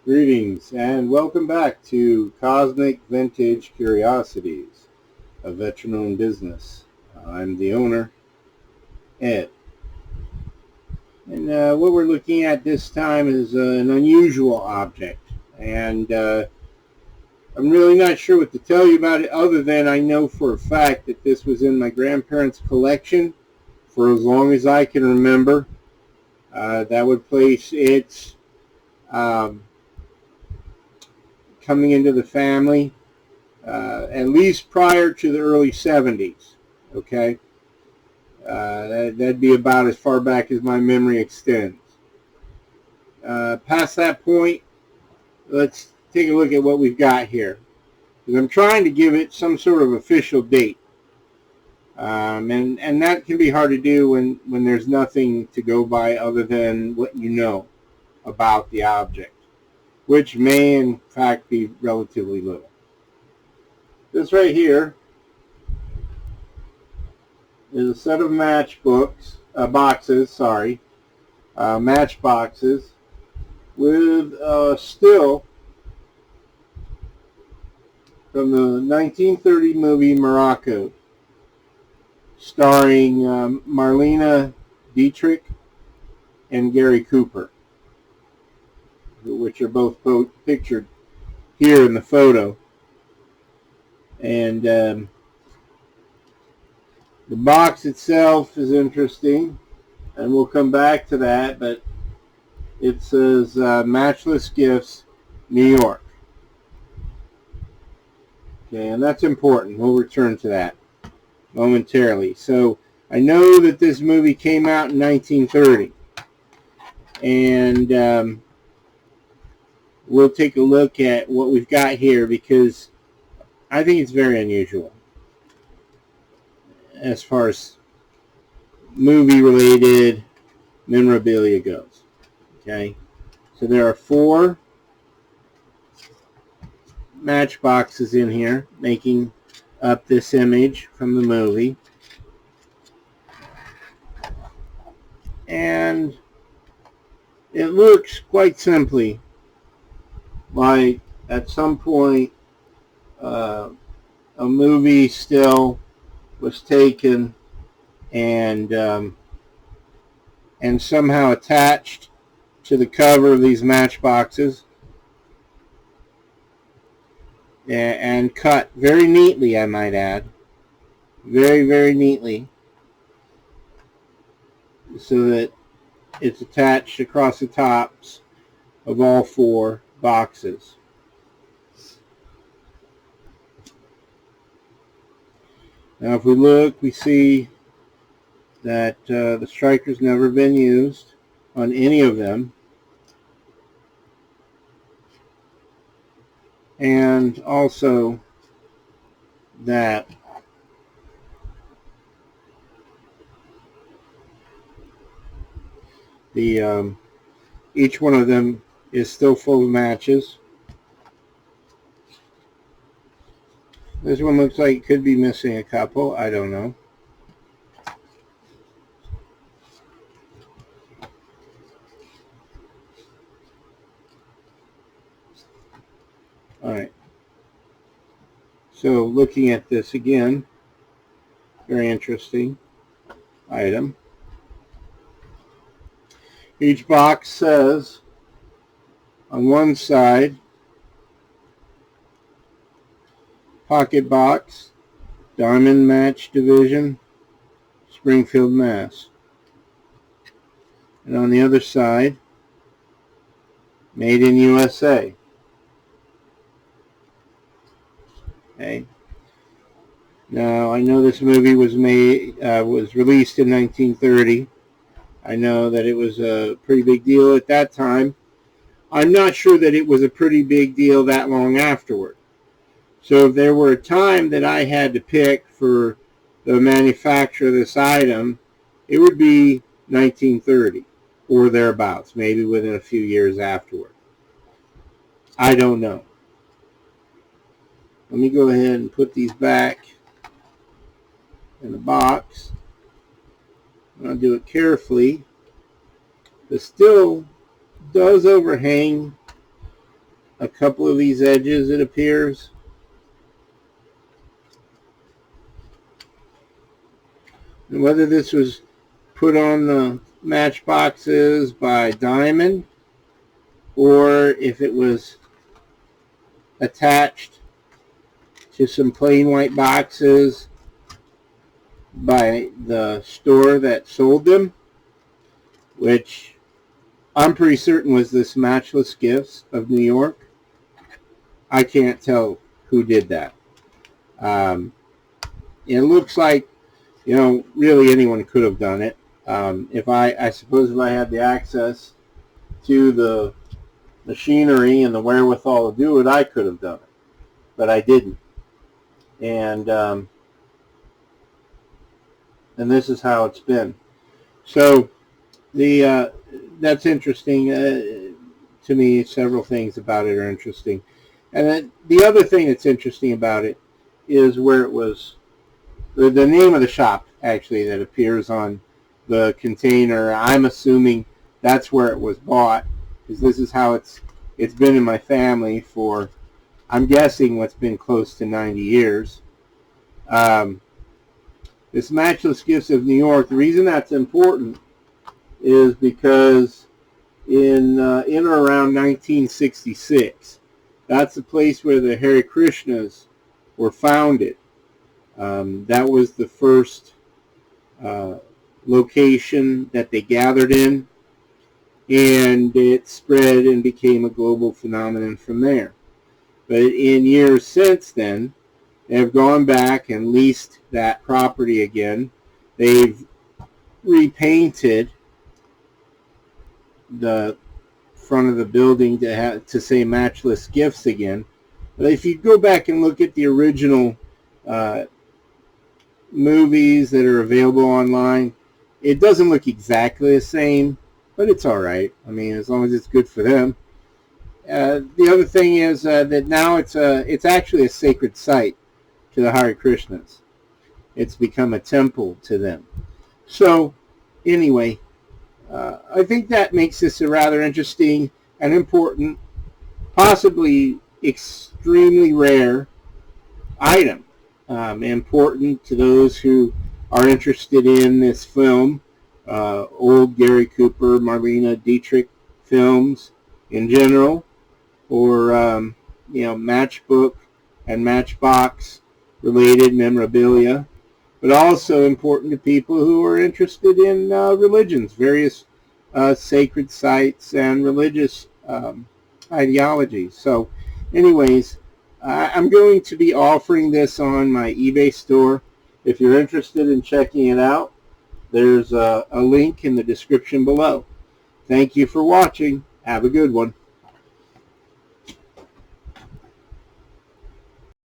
Greetings and welcome back to Cosmic Vintage Curiosities, a veteran-owned business. I'm the owner, Ed. And what we're looking at this time is an unusual object. And I'm really not sure what to tell you about it other than I know for a fact that this was in my grandparents' collection for as long as I can remember. That would place it coming into the family at least prior to the early 70s, okay? That'd be about as far back as my memory extends. Past that point, let's take a look at what we've got here. Because I'm trying to give it some sort of official date. And that can be hard to do when there's nothing to go by other than what you know about the object, which may in fact be relatively little. This right here is a set of matchboxes, matchboxes with a still from the 1930 movie Morocco, starring Marlene Dietrich and Gary Cooper, which are both pictured here in the photo. And the box itself is interesting, and we'll come back to that, but it says Matchless Gifts, New York. Okay, and that's important. We'll return to that momentarily. So I know that this movie came out in 1930, and we'll take a look at what we've got here because I think it's very unusual as far as movie-related memorabilia goes. Okay, so there are 4 matchboxes in here making up this image from the movie. And it looks quite simply like at some point a movie still was taken and somehow attached to the cover of these matchboxes and cut very neatly, I might add, very, very neatly, so that it's attached across the tops of all 4 boxes. Now if we look, we see that the striker's never been used on any of them. And also that the each one of them is still full of matches. This one looks like it could be missing a couple. I don't know. All right. So looking at this again, very interesting item. Each box says on one side, Pocket Box, Diamond Match Division, Springfield, Mass. And on the other side, Made in USA. Okay. Now I know this movie was released in 1930. I know that it was a pretty big deal at that time. I'm not sure that it was a pretty big deal that long afterward. So if there were a time that I had to pick for the manufacture of this item, it would be 1930 or thereabouts, maybe within a few years afterward. I don't know. Let me go ahead and put these back in the box. I'll do it carefully. The still does overhang a couple of these edges, it appears. And whether this was put on the matchboxes by Diamond or if it was attached to some plain white boxes by the store that sold them, which I'm pretty certain was this Matchless Gifts of New York. I can't tell who did that. It looks like, you know, really anyone could have done it. I suppose if I had the access to the machinery and the wherewithal to do it, I could have done it, but I didn't. And this is how it's been. So that's interesting to me. Several things about it are interesting, and then the other thing that's interesting about it is where it was. The name of the shop actually that appears on the container. I'm assuming that's where it was bought, because this is how it's been in my family for, I'm guessing, what's been close to 90 years. This Matchless Gifts of New York, the reason that's important is because in or around 1966, that's the place where the Hare Krishnas were founded. That was the first location that they gathered in, and it spread and became a global phenomenon from there. But in years since then, they have gone back and leased that property again. They've repainted the front of the building to say Matchless Gifts again. But if you go back and look at the original movies that are available online, it doesn't look exactly the same, but it's all right. I mean, as long as it's good for them. The other thing is that now it's actually a sacred site to the Hare Krishnas. It's become a temple to them. So, anyway, I think that makes this a rather interesting and important, possibly extremely rare item. Important to those who are interested in this film, old Gary Cooper, Marlene Dietrich films in general, or matchbook and matchbox related memorabilia, but also important to people who are interested in religions, various sacred sites and religious ideologies. So anyways, I'm going to be offering this on my eBay store. If you're interested in checking it out, there's a link in the description below. Thank you for watching. Have a good one.